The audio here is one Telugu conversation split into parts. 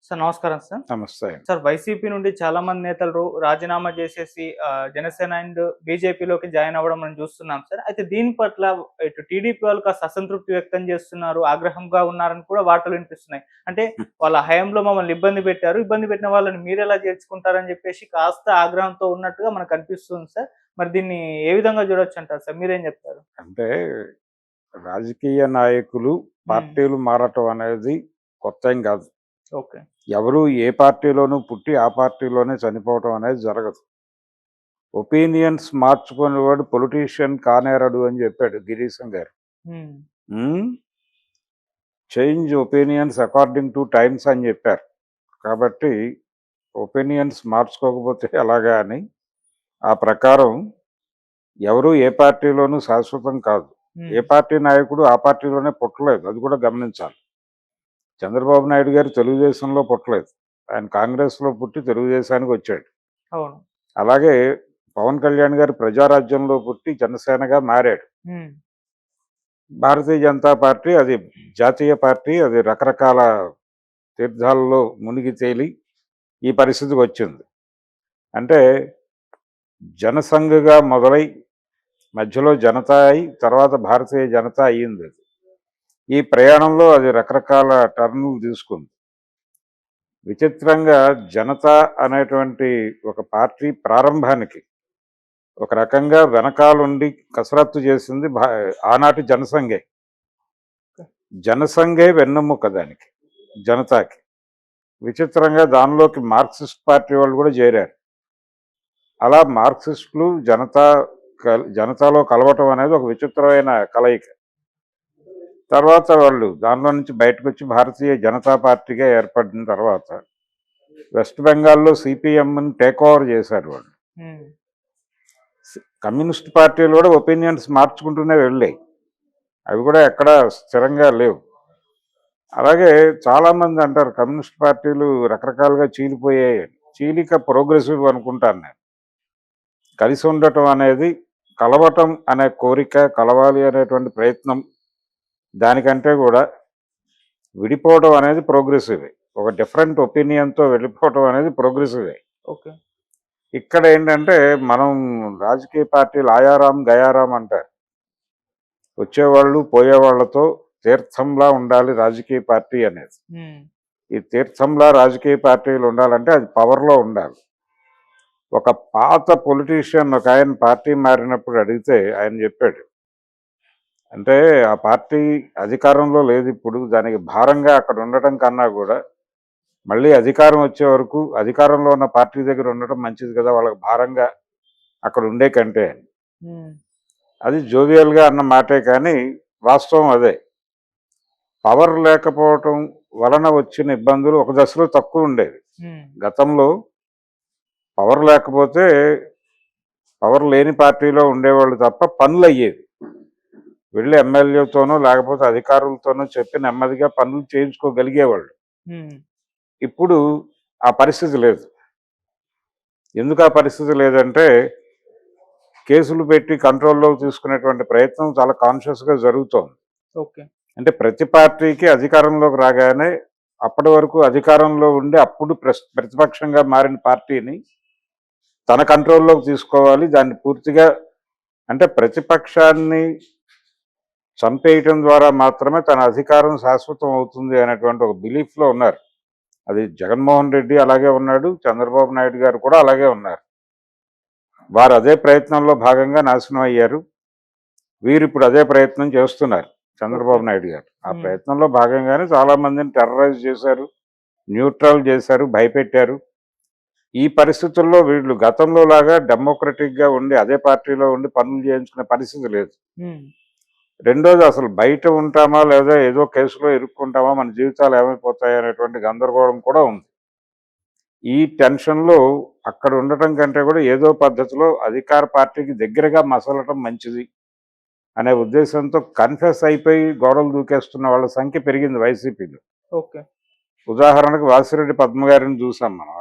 సార్ నమస్కారం సార్. నమస్తే. సార్ వైసీపీ నుండి చాలా మంది నేతలు రాజీనామా చేసేసి జనసేన అండ్ బీజేపీలోకి జాయిన్ అవ్వడం మనం చూస్తున్నాం సార్. అయితే దీని పట్ల ఇటు టీడీపీ వాళ్ళు కాస్త అసంతృప్తి వ్యక్తం చేస్తున్నారు. ఆగ్రహంగా ఉన్నారని కూడా వార్తలు వినిపిస్తున్నాయి. అంటే వాళ్ళ హయాంలో మమ్మల్ని ఇబ్బంది పెట్టారు. ఇబ్బంది పెట్టిన వాళ్ళని మీరెలా చేర్చుకుంటారని చెప్పేసి కాస్త ఆగ్రహంతో ఉన్నట్టుగా మనకు అనిపిస్తుంది సార్. మరి దీన్ని ఏ విధంగా చూడొచ్చంటారు సార్? మీరేం చెప్తారు? అంటే రాజకీయ నాయకులు హ్మ్. పార్టీలు మారటం అనేది కొత్తేం కాదు. ఓకే. ఎవరు ఏ పార్టీలోనూ పుట్టి ఆ పార్టీలోనే చనిపోవటం అనేది జరగదు. ఒపీనియన్స్ మార్చుకునేవాడు పొలిటీషియన్ కానేరడు అని చెప్పాడు గిరీశం గారు. హ్మ్. హ్మ్. Change opinions according two times అని చెప్పారు. కాబట్టి ఒపీనియన్స్ మార్చుకోకపోతే ఎలాగా అని ఆ ప్రకారం ఎవరు ఏ పార్టీలోనూ శాశ్వతం కాదు. ఏ హ్మ్. పార్టీ నాయకుడు ఆ పార్టీలోనే పుట్టలేదు. అది కూడా గమనించాలి. చంద్రబాబు నాయుడు గారు తెలుగుదేశంలో పుట్టలేదు. ఆయన కాంగ్రెస్‌లో పుట్టి తెలుగుదేశానికి వచ్చాడు. అవును. అలాగే పవన్ కళ్యాణ్ గారు ప్రజారాజ్యంలో పుట్టి జనసేనగా మారాడు. హ్మ్. భారతీయ జనతా పార్టీ అది జాతీయ పార్టీ. అది రకరకాల తీర్థాలలో మునిగి తేలి ఈ పరిస్థితికొచ్చింది. అంటే జనసంఘగా మొదలై మధ్యలో జనతా అయి తర్వాత భారతీయ జనతా అయ్యిందది. ఈ ప్రయాణంలో అది రకరకాల టర్నులు తీసుకుంది. విచిత్రంగా జనతా అనేటువంటి ఒక పార్టీ ప్రారంభానికి ఒక రకంగా వెనకాలుండి కసరత్తు చేసింది ఆనాటి జనసంఘే. జనసంఘే వెన్నెముక దానికి, జనతాకి. విచిత్రంగా దానిలోకి మార్క్సిస్ట్ పార్టీ వాళ్ళు కూడా చేరారు. అలా మార్క్సిస్టులు జనతాలో కలవటం అనేది ఒక విచిత్రమైన కలయిక. తర్వాత వాళ్ళు దానిలో నుంచి బయటకొచ్చి భారతీయ జనతా పార్టీగా ఏర్పడిన తర్వాత వెస్ట్ బెంగాల్‌లో సీపీఎంని టేక్ ఓవర్ చేశారు వాళ్ళు. హ్మ్. కమ్యూనిస్ట్ పార్టీలు కూడా ఒపీనియన్స్ మార్చుకుంటూనే వెళ్ళాయి. అవి కూడా ఎక్కడ స్థిరంగా లేవు. అలాగే చాలామంది అంటారు కమ్యూనిస్ట్ పార్టీలు రకరకాలుగా చీలిపోయాయి. చీలిక ప్రోగ్రెసివ్ అనుకుంటాను నేను. కలిసి ఉండటం అనేది, కలవటం అనే కోరిక, కలవాలి అనేటువంటి ప్రయత్నం, దానికంటే కూడా విడిపోవడం అనేది ప్రోగ్రెసివే. ఒక డిఫరెంట్ ఒపీనియన్‌తో వెళ్ళిపోవటం అనేది ప్రోగ్రెసివే. ఓకే. ఇక్కడ ఏంటంటే మనం రాజకీయ పార్టీలు ఆయారాం, గయారాం అంటారు. వచ్చేవాళ్ళు, పోయేవాళ్ళతో తీర్థంలా ఉండాలి రాజకీయ పార్టీ అనేది. హ్మ్. ఈ తీర్థంలా రాజకీయ పార్టీలు ఉండాలంటే అది పవర్‌లో ఉండాలి. ఒక పాత పొలిటీషియన్ ఒకాయన పార్టీ మారినప్పుడు అడిగితే ఆయన చెప్పాడు. అంటే ఆ పార్టీ అధికారంలో లేదిప్పుడు. దానికి భారంగా అక్కడ ఉండటం కన్నా కూడా మళ్ళీ అధికారం వచ్చే వరకు అధికారంలో ఉన్న పార్టీ దగ్గర ఉండటం మంచిది కదా! వాళ్ళకి భారంగా అక్కడ ఉండే కంటే అని. హ్మ్. అది జోవియల్‌గా అన్న మాటే కానీ వాస్తవం అదే. పవర్ లేకపోవటం వలన వచ్చిన ఇబ్బందులు ఒక దశలో తక్కువుండేవి. హ్మ్. గతంలో పవర్ లేకపోతే పవర్ లేని పార్టీలో ఉండేవాళ్ళు తప్ప పనులయ్యేవి. వెళ్ళి ఎమ్మెల్యేతోనో లేకపోతే అధికారులతోనో చెప్పి నెమ్మదిగా పనులు చేయించుకోగలిగేవాళ్ళు. హ్మ్. ఇప్పుడు ఆ పరిస్థితి లేదు. ఎందుకు ఆ పరిస్థితి లేదంటే కేసులు పెట్టి కంట్రోల్‌లోకి తీసుకునేటువంటి ప్రయత్నం చాలా కాన్షియస్‌గా జరుగుతోంది. ఓకే. అంటే ప్రతి పార్టీకి అధికారంలోకి రాగానే అప్పటి వరకు అధికారంలో ఉండి అప్పుడు ప్రతిపక్షంగా మారిన పార్టీని తన కంట్రోల్‌లోకి తీసుకోవాలి. దాన్ని పూర్తిగా అంటే ప్రతిపక్షాన్ని చంపేయటం ద్వారా మాత్రమే తన అధికారం శాశ్వతం అవుతుంది అనేటువంటి ఒక బిలీఫ్‌లో ఉన్నారు. అది జగన్మోహన్ రెడ్డి అలాగే ఉన్నాడు. చంద్రబాబు నాయుడు గారు కూడా అలాగే ఉన్నారు. వారు అదే ప్రయత్నంలో భాగంగా నాశనం అయ్యారు. వీరిప్పుడు అదే ప్రయత్నం చేస్తున్నారు ఓకే. చంద్రబాబు నాయుడు గారు. ఆ హ్మ్. ప్రయత్నంలో భాగంగానే చాలామందిని టెర్రరైజ్ చేశారు, న్యూట్రల్ చేశారు, భయపెట్టారు. ఈ పరిస్థితుల్లో వీళ్ళు గతంలో లాగా డెమోక్రటిక్‌గా ఉండి అదే పార్టీలో ఉండి పనులు చేయించుకునే పరిస్థితి లేదు. హ్మ్. రెండోది అసలు బయట ఉంటామా లేదా ఏదో కేసులో ఇరుక్కుంటామా, మన జీవితాలు ఏమైపోతాయి అనేటువంటి గందరగోళం కూడా ఉంది. ఈ టెన్షన్‌లో అక్కడ ఉండటం కంటే కూడా ఏదో పద్ధతిలో అధికార పార్టీకి దగ్గరగా మసలటం మంచిది అనే ఉద్దేశంతో కన్ఫెస్ అయిపోయి గోడలు దూకేస్తున్న వాళ్ళ సంఖ్య పెరిగింది వైసీపీలో. ఓకే. ఉదాహరణకు వాసిరెడ్డి పద్మ గారిని చూసాం మనం.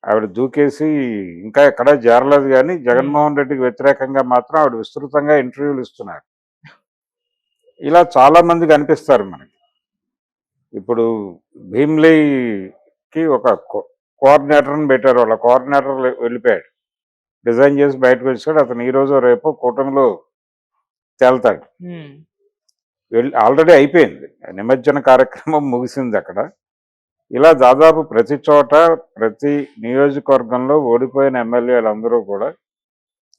ఆవిడ దూకేసి ఇంకా ఎక్కడా చేరలేదు గానీ హ్మ్. జగన్మోహన్ రెడ్డికి వ్యతిరేకంగా మాత్రం ఆవిడ విస్తృతంగా ఇంటర్వ్యూలు ఇస్తున్నారు. ఇలా చాలా మంది కనిపిస్తారు మనకి. ఇప్పుడు భీమ్లీకి ఒక కోఆర్డినేటర్ని పెట్టారు. వాళ్ళ కోఆర్డినేటర్ వెళ్ళిపోయాడు, రిజైన్ చేసి బయటకు వచ్చాడు. అతను ఈ రోజు రేపు కూటమిలో తేల్తాడు. ఆల్రెడీ అయిపోయింది, నిమజ్జన కార్యక్రమం ముగిసింది అక్కడ. ఇలా దాదాపు ప్రతి చోట ప్రతి నియోజకవర్గంలో ఓడిపోయిన ఎమ్మెల్యేలు అందరూ కూడా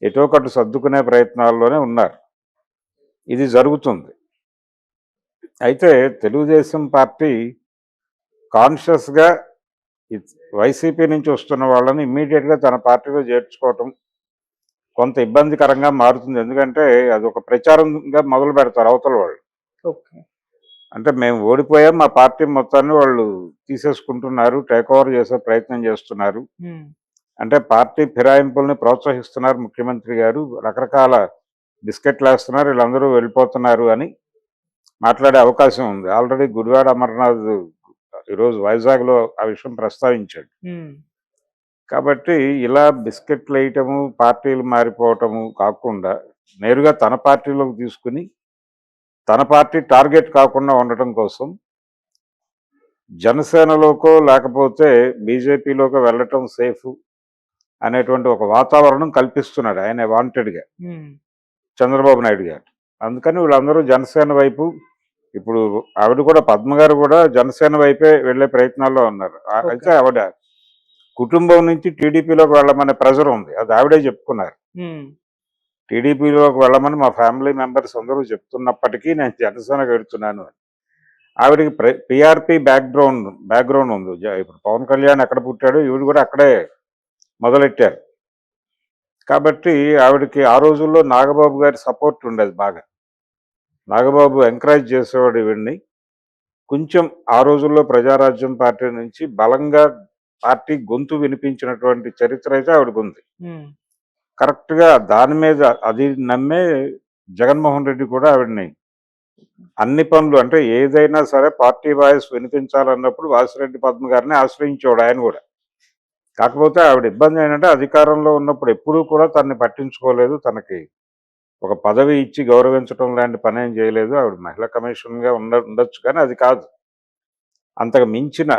ఎటో కట్టు సర్దుకునే ప్రయత్నాల్లోనే ఉన్నారు. ఇది జరుగుతుంది. అయితే తెలుగుదేశం పార్టీ కాన్షియస్గా వైసీపీ నుంచి వస్తున్న వాళ్ళని ఇమ్మీడియట్గా తన పార్టీలో చేర్చుకోవటం కొంత ఇబ్బందికరంగా మారుతుంది. ఎందుకంటే అది ఒక ప్రచారంగా మొదలు పెడతారు అవతల వాళ్ళు. అంటే మేము ఓడిపోయాం, మా పార్టీ మొత్తాన్ని వాళ్ళు తీసేసుకుంటున్నారు, టేక్ ఓవర్ చేసే ప్రయత్నం చేస్తున్నారు, అంటే పార్టీ ఫిరాయింపుల్ని ప్రోత్సహిస్తున్నారు ముఖ్యమంత్రి గారు, రకరకాల బిస్కెట్లు వేస్తున్నారు, వీళ్ళందరూ వెళ్ళిపోతున్నారు అని మాట్లాడే అవకాశం ఉంది. ఆల్రెడీ గుడివాడ అమర్నాథ్ ఈరోజు వైజాగ్లో ఆ విషయం ప్రస్తావించాడు. కాబట్టి ఇలా బిస్కెట్లు వేయటము, పార్టీలు మారిపోవటము కాకుండా నేరుగా తన పార్టీలోకి తీసుకుని తన పార్టీ టార్గెట్ కాకుండా ఉండటం కోసం జనసేనలోకో లేకపోతే బీజేపీలోకో వెళ్ళటం సేఫ్ అనేటువంటి ఒక వాతావరణం కల్పిస్తున్నాడు ఆయన వాంటెడ్గా చంద్రబాబు నాయుడు గారు. అందుకని వీళ్ళందరూ జనసేన వైపు, ఇప్పుడు ఆవిడ కూడా పద్మ గారు కూడా జనసేన వైపే వెళ్ళే ప్రయత్నాల్లో ఉన్నారు. అయితే ఆవిడ కుటుంబం నుంచి టీడీపీలోకి వెళ్ళమనే ప్రెజర్ ఉంది, అది ఆవిడే చెప్పుకున్నారు. టీడీపీలోకి వెళ్ళమని మా ఫ్యామిలీ మెంబర్స్ అందరూ చెప్తున్నప్పటికీ నేను జనసేనకు వెళ్తున్నాను అని. ఆవిడకి పిఆర్పి బ్యాక్గ్రౌండ్ ఉంది. ఇప్పుడు పవన్ కళ్యాణ్ ఎక్కడ పుట్టాడో ఈవిడ కూడా అక్కడే మొదలెట్టారు. కాబట్టి ఆవిడకి ఆ రోజుల్లో నాగబాబు గారి సపోర్ట్ ఉండేది బాగా. నాగబాబు ఎంకరేజ్ చేసేవాడు ఈవిడ్ని. కొంచెం ఆ రోజుల్లో ప్రజారాజ్యం పార్టీ నుంచి బలంగా పార్టీ గొంతు వినిపించినటువంటి చరిత్ర అయితే ఆవిడకు ఉంది. కరెక్ట్గా దాని మీద అది నమ్మే జగన్మోహన్ రెడ్డి కూడా ఆవిడని అన్ని పనులు, అంటే ఏదైనా సరే పార్టీ వాయిస్ వినిపించాలన్నప్పుడు వాసిరెడ్డి పద్మ గారిని ఆశ్రయించేవాడు ఆయన కూడా. కాకపోతే ఆవిడ ఇబ్బంది ఏంటంటే అధికారంలో ఉన్నప్పుడు ఎప్పుడూ కూడా తనని పట్టించుకోలేదు, తనకి ఒక పదవి ఇచ్చి గౌరవించడం లాంటి పని ఏం చేయలేదు. ఆవిడ మహిళా కమిషన్గా ఉండొచ్చు, కానీ అది కాదు. అంతకు మించిన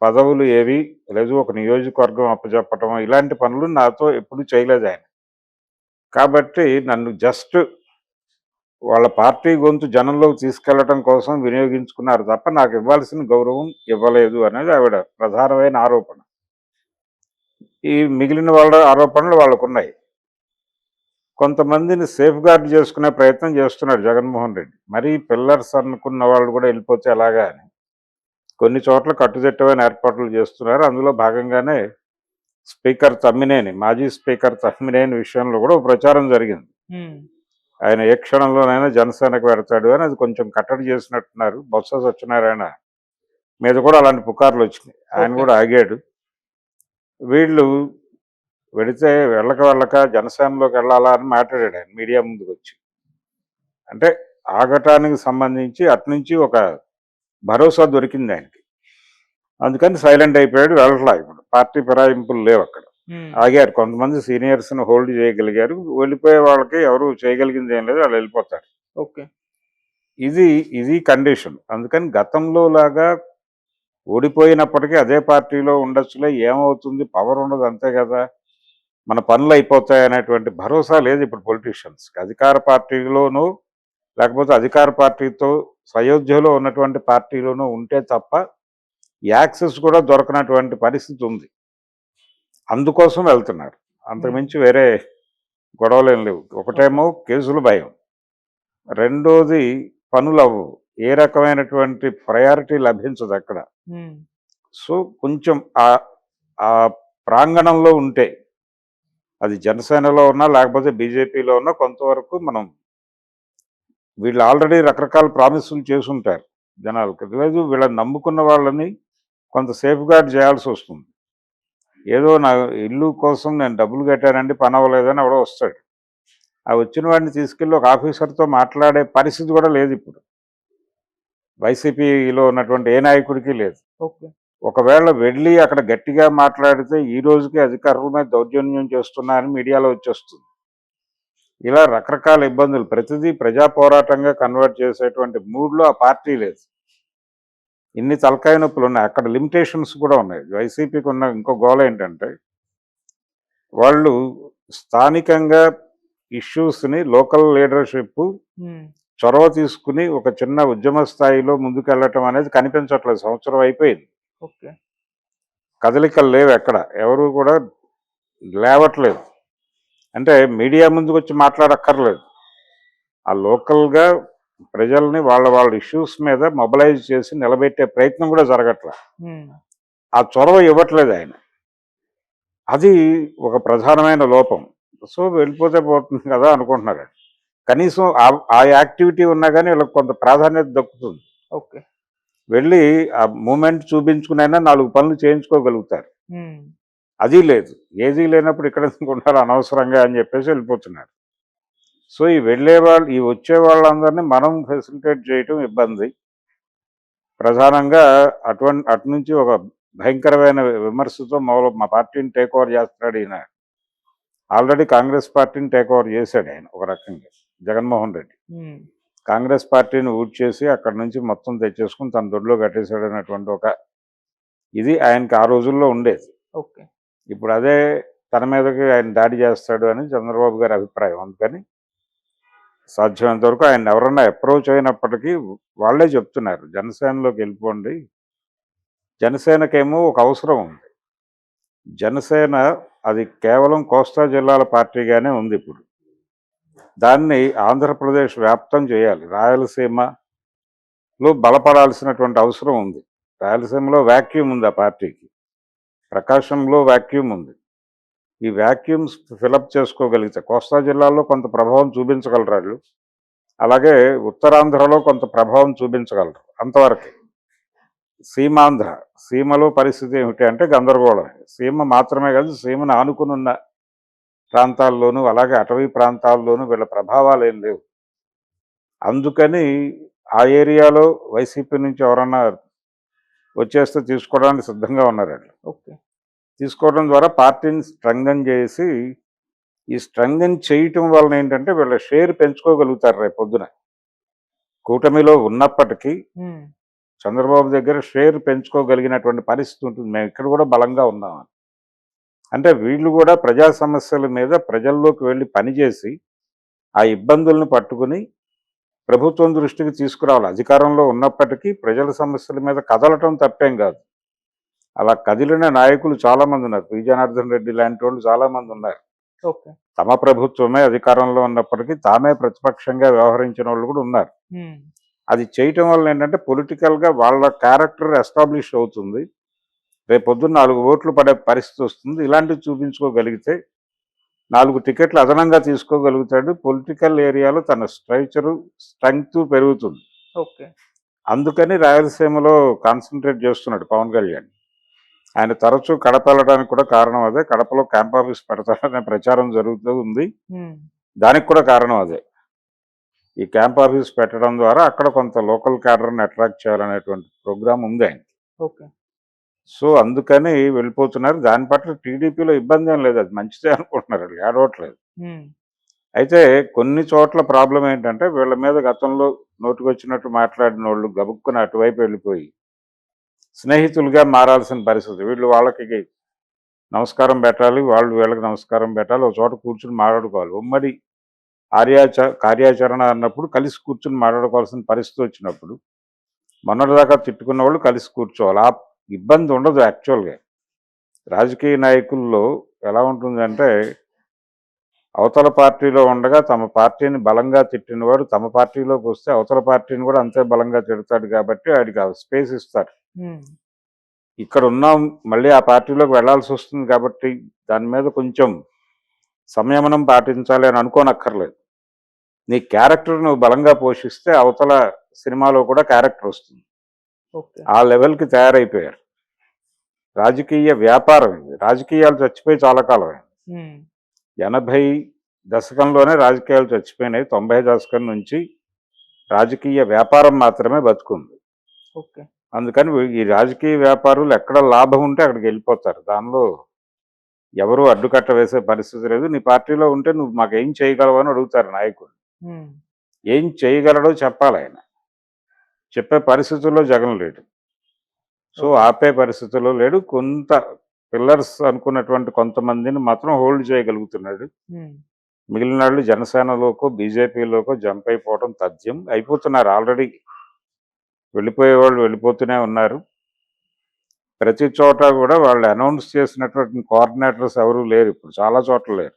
పదవులు ఏవి లేదు, ఒక నియోజకవర్గం అప్పచెప్పటం ఇలాంటి పనులు నాతో ఎప్పుడు చేయలేదు ఆయన. కాబట్టి నన్ను జస్ట్ వాళ్ళ పార్టీ గొంతు జనంలోకి తీసుకెళ్లడం కోసం వినియోగించుకున్నారు తప్ప నాకు ఇవ్వాల్సిన గౌరవం ఇవ్వలేదు అనేది ఆవిడ ప్రధానమైన ఆరోపణ. ఈ మిగిలిన వాళ్ళ ఆరోపణలు వాళ్ళకు ఉన్నాయి. కొంతమందిని సేఫ్ గార్డ్ చేసుకునే ప్రయత్నం చేస్తున్నాడు జగన్మోహన్ రెడ్డి. మరీ పిల్లర్స్ అనుకున్న వాళ్ళు కూడా వెళ్ళిపోతే ఎలాగా అని కొన్ని చోట్ల కట్టుదిట్టమైన ఏర్పాట్లు చేస్తున్నారు. అందులో భాగంగానే మాజీ స్పీకర్ తమ్మినేని విషయంలో కూడా ప్రచారం జరిగింది. ఆయన ఏ క్షణంలోనైనా జనసేనకు పెడతాడు అని అది కొంచెం కట్టడి చేసినట్టున్నారు. బొత్స సత్యనారాయణ మీద కూడా అలాంటి పుకార్లు వచ్చినాయి, ఆయన కూడా ఆగాడు. వీళ్ళు వెళితే వెళ్ళక జనసేనలోకి వెళ్ళాలా అని మాట్లాడాడు ఆయన మీడియా ముందుకు వచ్చి. అంటే ఆగటానికి సంబంధించి అట్నుంచి ఒక భరోసా దొరికింది ఆయనకి, అందుకని సైలెంట్ అయిపోయాడు, వెళ్ళట్లా. ఇప్పుడు పార్టీ ఫిరాయింపులు లేవు అక్కడ, ఆగారు. కొంతమంది సీనియర్స్ని హోల్డ్ చేయగలిగారు, వెళ్ళిపోయే వాళ్ళకి ఎవరు చేయగలిగింది ఏం లేదు, వాళ్ళు వెళ్ళిపోతారు. ఇది కండిషన్. అందుకని గతంలో లాగా ఓడిపోయినప్పటికీ అదే పార్టీలో ఉండొచ్చులే, ఏమవుతుంది, పవర్ ఉండదు అంతే కదా, మన పనులు అయిపోతాయి అనేటువంటి భరోసా లేదు ఇప్పుడు పొలిటీషియన్స్కి. అధికార పార్టీలోనూ లేకపోతే అధికార పార్టీతో సయోధ్యలో ఉన్నటువంటి పార్టీలోనూ ఉంటే తప్ప యాక్సెస్ కూడా దొరకనటువంటి పరిస్థితి ఉంది. అందుకోసం వెళ్తున్నారు, అంతకుమించి వేరే గొడవలు ఏం లేవు. ఒకటేమో కేసుల భయం, రెండోది పనులు అవ్వవు, ఏ రకమైనటువంటి ప్రయారిటీ లభించదు అక్కడ. సో కొంచెం ఆ ప్రాంగణంలో ఉంటే, అది జనసేనలో ఉన్నా లేకపోతే బీజేపీలో ఉన్నా కొంతవరకు మనం, వీళ్ళు ఆల్రెడీ రకరకాల ప్రామిసులు చేసుంటారు జనాలకు. లేదు, వీళ్ళని నమ్ముకున్న వాళ్ళని కొంత సేఫ్ గార్డ్ చేయాల్సి వస్తుంది. ఏదో నా ఇల్లు కోసం నేను డబ్బులు కట్టానండి పని అవ్వలేదని ఎవడో వస్తాడు, ఆ వచ్చిన వాడిని తీసుకెళ్ళి ఒక ఆఫీసర్తో మాట్లాడే పరిస్థితి కూడా లేదు ఇప్పుడు వైసీపీలో ఉన్నటువంటి ఏ నాయకుడికి లేదు. ఒకవేళ వెళ్ళి అక్కడ గట్టిగా మాట్లాడితే ఈ రోజుకి అధికారుల మీద దౌర్జన్యం చేస్తున్నారని మీడియాలో వచ్చేస్తుంది. ఇలా రకరకాల ఇబ్బందులు, ప్రతిదీ ప్రజా పోరాటంగా కన్వర్ట్ చేసేటువంటి మూడ్లో ఆ పార్టీ లేదు. ఇన్ని తలకాయ నొప్పులు ఉన్నాయి. అక్కడ లిమిటేషన్స్ కూడా ఉన్నాయి. వైసీపీకి ఉన్న ఇంకో గోల ఏంటంటే వాళ్ళు స్థానికంగా ఇష్యూస్ని లోకల్ లీడర్షిప్ ఉమ్, చొరవ తీసుకుని ఒక చిన్న ఉద్యమ స్థాయిలో ముందుకెళ్ళటం అనేది కనిపించట్లేదు. సంవత్సరం అయిపోయింది, ఓకే. కదలికలు లేవు, ఎక్కడ ఎవరు కూడా లేవట్లేదు. అంటే మీడియా ముందుకు వచ్చి మాట్లాడక్కర్లేదు, ఆ లోకల్గా ప్రజల్ని వాళ్ళ వాళ్ళ ఇష్యూస్ మీద మొబలైజ్ చేసి నిలబెట్టే ప్రయత్నం కూడా జరగట్లేదు. ఉమ్, ఆ చొరవ ఇవ్వట్లేదు ఆయన. అది ఒక ప్రధానమైన లోపం. సో వెళ్ళిపోతే పోతుంది కదా అనుకుంటున్నారు. కనీసం ఆ యాక్టివిటీ ఉన్నా కానీ వీళ్ళకి కొంత ప్రాధాన్యత దక్కుతుంది. ఓకే. వెళ్ళి ఆ మూమెంట్ చూపించుకునైనా 4 పనులు చేయించుకోగలుగుతారు. ఉమ్, అది లేదు. ఏదీ లేనప్పుడు ఇక్కడ ఎందుకు ఉంటారు అనవసరంగా అని చెప్పేసి వెళ్ళిపోతున్నారు. సో ఈ వెళ్ళేవాళ్ళు, ఈ వచ్చే వాళ్ళందరినీ మనం ఫెసిలిటేట్ చేయటం ఇబ్బంది. ప్రధానంగా అటు నుంచి ఒక భయంకరమైన విమర్శతో మా పార్టీని టేక్ ఓవర్ చేస్తున్నాడు ఈయన. ఆల్రెడీ కాంగ్రెస్ పార్టీని టేక్ ఓవర్ చేశాడు ఆయన ఒక రకంగా, జగన్మోహన్ రెడ్డి. ఉమ్, కాంగ్రెస్ పార్టీని ఊడ్చేసి అక్కడి నుంచి మొత్తం తెచ్చేసుకుని తన దొడ్లో కట్టేశాడు అనేటువంటి ఒక ఇది ఆయనకి ఆ రోజుల్లో ఉండేది. ఓకే. ఇప్పుడు అదే తన మీదకి ఆయన దాడి చేస్తాడు అని చంద్రబాబు గారి అభిప్రాయం. అందుకని సాధ్యమైనంత వరకు ఆయన ఎవరన్నా అప్రోచ్ అయినప్పటికీ వాళ్ళే చెప్తున్నారు జనసేనలోకి వెళ్ళిపోండి. జనసేనకేమో ఒక అవసరం ఉంది. జనసేన అది కేవలం కోస్తా జిల్లాల పార్టీగానే ఉంది. ఇప్పుడు దాన్ని ఆంధ్రప్రదేశ్ వ్యాప్తం చేయాలి. రాయలసీమలో బలపడాల్సినటువంటి అవసరం ఉంది. రాయలసీమలో వ్యాక్యూమ్ ఉంది ఆ పార్టీకి, ప్రకాశంలో వ్యాక్యూమ్ ఉంది. ఈ వ్యాక్యూమ్స్ ఫిలప్ చేసుకోగలిగితే కోస్తా జిల్లాలో కొంత ప్రభావం చూపించగలరు వాళ్ళు, అలాగే ఉత్తరాంధ్రలో కొంత ప్రభావం చూపించగలరు, అంతవరకు. సీమాంధ్ర, సీమలో పరిస్థితి ఏమిటి అంటే గందరగోళం. సీమ మాత్రమే కాదు, సీమను ఆనుకుని ఉన్న ప్రాంతాల్లోనూ అలాగే అటవీ ప్రాంతాల్లోనూ వీళ్ళ ప్రభావాలు ఏం లేవు. అందుకని ఆ ఏరియాలో వైసీపీ నుంచి ఎవరన్నా వచ్చేస్తే తీసుకోవడానికి సిద్ధంగా ఉన్నారండి. ఓకే. తీసుకోవడం ద్వారా పార్టీని స్ట్రెంగన్ చేసి, ఈ స్ట్రెంగన్ చేయటం వలన ఏంటంటే వీళ్ళ షేర్ పెంచుకోగలుగుతారు రేపు పొద్దున. కూటమిలో ఉన్నప్పటికీ ఉమ్, చంద్రబాబు దగ్గర షేర్ పెంచుకోగలిగినటువంటి పరిస్థితి ఉంటుంది. మేము ఇక్కడ కూడా బలంగా ఉన్నామని. అంటే వీళ్ళు కూడా ప్రజా సమస్యల మీద ప్రజల్లోకి వెళ్ళి పనిచేసి ఆ ఇబ్బందులను పట్టుకుని ప్రభుత్వం దృష్టికి తీసుకురావాలి. అధికారంలో ఉన్నప్పటికీ ప్రజల సమస్యల మీద కదలటం తప్పేం కాదు. అలా కదిలిన నాయకులు చాలామంది ఉన్నారు. పి జనార్దన్ రెడ్డి లాంటి వాళ్ళు చాలామంది ఉన్నారు. ఓకే. తమ ప్రభుత్వమే అధికారంలో ఉన్నప్పటికీ తామే ప్రతిపక్షంగా వ్యవహరించిన వాళ్ళు కూడా ఉన్నారు. ఉమ్, అది చేయటం వల్ల ఏంటంటే పొలిటికల్గా వాళ్ళ క్యారెక్టర్ ఎస్టాబ్లిష్ అవుతుంది. రేపొద్దున 4 ఓట్లు పడే పరిస్థితి వస్తుంది. ఇలాంటివి చూపించుకోగలిగితే 4 టికెట్లు అదనంగా తీసుకోగలుగుతాడు. పొలిటికల్ ఏరియాలో తన స్ట్రెంగ్త్ పెరుగుతుంది. ఓకే. అందుకని రాయలసీమలో కాన్సన్ట్రేట్ చేస్తున్నాడు పవన్ కళ్యాణ్. ఆయన తరచూ కడప వెళ్ళడానికి కూడా కారణం అదే. కడపలో క్యాంప్ ఆఫీస్ పెడతారనే ప్రచారం జరుగుతూ ఉంది. ఉమ్, దానికి కూడా కారణం అదే. ఈ క్యాంప్ ఆఫీస్ పెట్టడం ద్వారా అక్కడ కొంత లోకల్ క్యాడర్ని అట్రాక్ట్ చేయాలనేటువంటి ప్రోగ్రామ్ ఉంది ఆయన. ఓకే. సో అందుకని వెళ్ళిపోతున్నారు. దాని పట్ల టీడీపీలో ఇబ్బంది ఏం లేదు, అది మంచిదే అనుకుంటున్నారు, అది ఏడవట్లేదు. ఉమ్, అయితే కొన్ని చోట్ల ప్రాబ్లం ఏంటంటే వీళ్ళ మీద గతంలో నోటికొచ్చినట్టు మాట్లాడిన వాళ్ళు గబుక్కుని అటువైపు వెళ్ళిపోయి స్నేహితులుగా మారాల్సిన పరిస్థితి. వీళ్ళు వాళ్ళకి నమస్కారం పెట్టాలి, వాళ్ళు వీళ్ళకి నమస్కారం పెట్టాలి, ఒక చోట కూర్చుని మాట్లాడుకోవాలి. ఉమ్మడి కార్యాచరణ అన్నప్పుడు కలిసి కూర్చుని మాట్లాడుకోవాల్సిన పరిస్థితి వచ్చినప్పుడు మొన్నటిదాకా తిట్టుకున్న వాళ్ళు కలిసి కూర్చోవాలి. ఆ ఇబ్బంది ఉండదు. యాక్చువల్గా రాజకీయ నాయకుల్లో ఎలా ఉంటుందంటే అవతల పార్టీలో ఉండగా తమ పార్టీని బలంగా తిట్టినవాడు తమ పార్టీలోకి వస్తే అవతల పార్టీని కూడా అంతే బలంగా తిడతాడు, కాబట్టి వాడికి ఆ స్పేస్ ఇస్తారు. ఉమ్, ఇక్కడ ఉన్నాం, మళ్ళీ ఆ పార్టీలోకి వెళ్లాల్సి వస్తుంది కాబట్టి దాని మీద కొంచెం సంయమనం పాటించాలి అని అనుకోనక్కర్లేదు. నీ క్యారెక్టర్ నువ్వు బలంగా పోషిస్తే అవతల సినిమాలో కూడా క్యారెక్టర్ వస్తుంది. ఓకే. ఆ లెవెల్కి తయారైపోయారు. రాజకీయ వ్యాపారం ఇది. రాజకీయాలు చచ్చిపోయి చాలా కాలం అయింది. ఉమ్, 80 దశకంలోనే రాజకీయాలు చచ్చిపోయినాయి. 90 దశకం నుంచి రాజకీయ వ్యాపారం మాత్రమే బతుకుంది. ఓకే. అందుకని ఈ రాజకీయ వ్యాపారులు ఎక్కడ లాభం ఉంటే అక్కడికి వెళ్ళిపోతారు. దానిలో ఎవరు అడ్డుకట్ట వేసే పరిస్థితి లేదు. నీ పార్టీలో ఉంటే నువ్వు మాకు ఏం చేయగలవు అని అడుగుతారు నాయకుడు. ఉమ్, ఏం చేయగలడో చెప్పాలి ఆయన. చెప్పే పరిస్థితుల్లో జగన్ లేడు. సో ఆపే పరిస్థితిలో లేడు. కొంత పిల్లర్స్ అనుకున్నటువంటి కొంతమందిని మాత్రం హోల్డ్ చేయగలుగుతున్నాడు. మిగిలిన వాళ్ళు జనసేనలోకో బీజేపీలోకో జంప్ అయిపోవడం తథ్యం. అయిపోతున్నారు ఆల్రెడీ. వెళ్ళిపోయే వాళ్ళు వెళ్ళిపోతూనే ఉన్నారు. ప్రతి చోట కూడా వాళ్ళు అనౌన్స్ చేసినటువంటి కోఆర్డినేటర్స్ ఎవరు లేరు ఇప్పుడు, చాలా చోట్ల లేరు.